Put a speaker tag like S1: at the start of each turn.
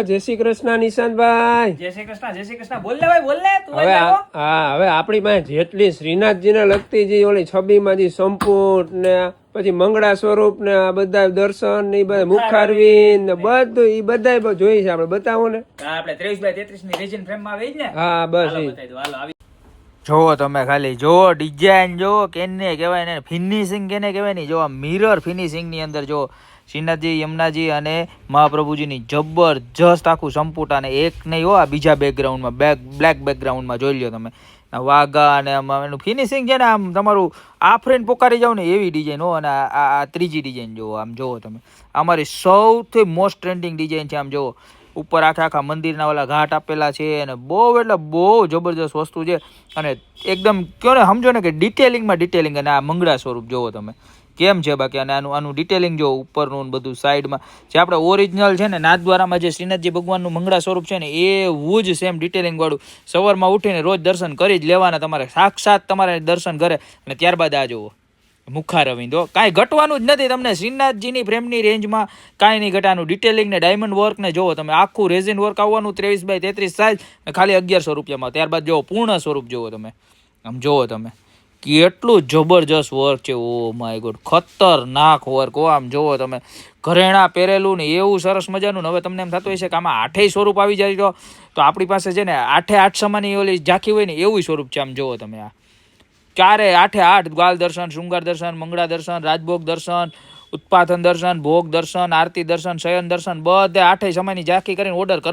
S1: જય શ્રી કૃષ્ણ નિશાંતભાઈ.
S2: જય શ્રી કૃષ્ણ, જય શ્રી કૃષ્ણ. બોલ લે ભાઈ, બોલ લે. તું
S1: હવે હવે આપણી પાસે જેટલી શ્રીનાથજીને લગતી જે ઓલી છબીમાં જે સંપુટ ને પછી મંગળા સ્વરૂપ ને આ બધા દર્શન ને બધા મુખારવી ને બધું એ બધા જોઈ છે આપણે. બતાવો ને.
S2: આપણે 23x33 ની રેજિન ફ્રેમ માં આવે જ ને.
S1: હા બસ
S2: હાલો બતાવી દો. હાલો આવી જોવો તમે ખાલી જોવો ડિઝાઇન જોવો કેને કહેવાય ને ફિનિશિંગ કેને કહેવાય ને જો મિરર ફિનિશિંગ ની અંદર જો શ્રીનાથજી યમુનાજી અને મહાપ્રભુજીની જબરજસ્ત આખું સંપુટ અને એક નહીં હો આ બીજા બેકગ્રાઉન્ડમાં બ્લેક બેકગ્રાઉન્ડમાં જોઈ લ્યો તમે વાઘા અને એનું ફિનિશિંગ છે ને આમ તમારું આફરીને પોકારી જાવ ને એવી ડિઝાઇન હો. અને આ ત્રીજી ડિઝાઇન જુઓ આમ જુઓ તમે અમારી સૌથી મોસ્ટ ટ્રેન્ડિંગ ડિઝાઇન છે. આમ જુઓ ઉપર આખા મંદિરના ઓલા ઘાટ આપેલા છે અને બહુ એટલે બહુ જબરજસ્ત વસ્તુ છે અને એકદમ કયો ને સમજો ને કે ડિટેલિંગમાં ડિટેલિંગ. અને આ મંગળા સ્વરૂપ જુઓ તમે કેમ છે બાકી. અને આનું ડિટેલિંગ જો ઉપરનું બધું સાઈડમાં જે આપણે ઓરિજિનલ છે ને નાથદ્વારામાં જે શ્રીનાથજી ભગવાનનું મંગળા સ્વરૂપ છે ને એવું જ સેમ ડિટેલિંગ વાળું સવારમાં ઉઠીને રોજ દર્શન કરી જ લેવાના તમારે સાક્ષાત તમારે દર્શન કરે. અને ત્યારબાદ આ જુઓ મુખારવિંદ કાંઈ ઘટવાનું જ નથી તમને શ્રીનાથજીની ફ્રેમની રેન્જમાં કાંઈ નહીં ઘટાનું ડિટેલિંગ ને ડાયમંડ વર્ક ને જોવો તમે આખું રેઝિન વર્ક આવવાનું 23x33 સાઇઝ ને ખાલી 1100 રૂપિયામાં. ત્યારબાદ જો પૂર્ણ સ્વરૂપ જોવો તમે આમ જોવો તમે કેટલું જબરજસ્ત વર્ક છે. ઓ માય ગોડ ખતરનાક વર્ક હો. આમ જોવો તમે ઘરેણા પહેરેલું ને એવું સરસ મજાનું. હવે તમને એમ થતું હોય છે કે આમાં 8 સ્વરૂપ આવી જાય તો આપણી પાસે છે ને 8 સમાની ઓલી ઝાંખી હોય ને એવું સ્વરૂપ છે. આમ જોવો તમે આ ક્યારે 8 ગ્વાલ દર્શન, શૃંગાર દર્શન, મંગળા દર્શન, રાજભોગ દર્શન, ઉત્પાથન દર્શન, ભોગ દર્શન, આરતી દર્શન, શયન દર્શન બધે 8 સમયની ઝાંખી કરીને ઓર્ડર કરવો.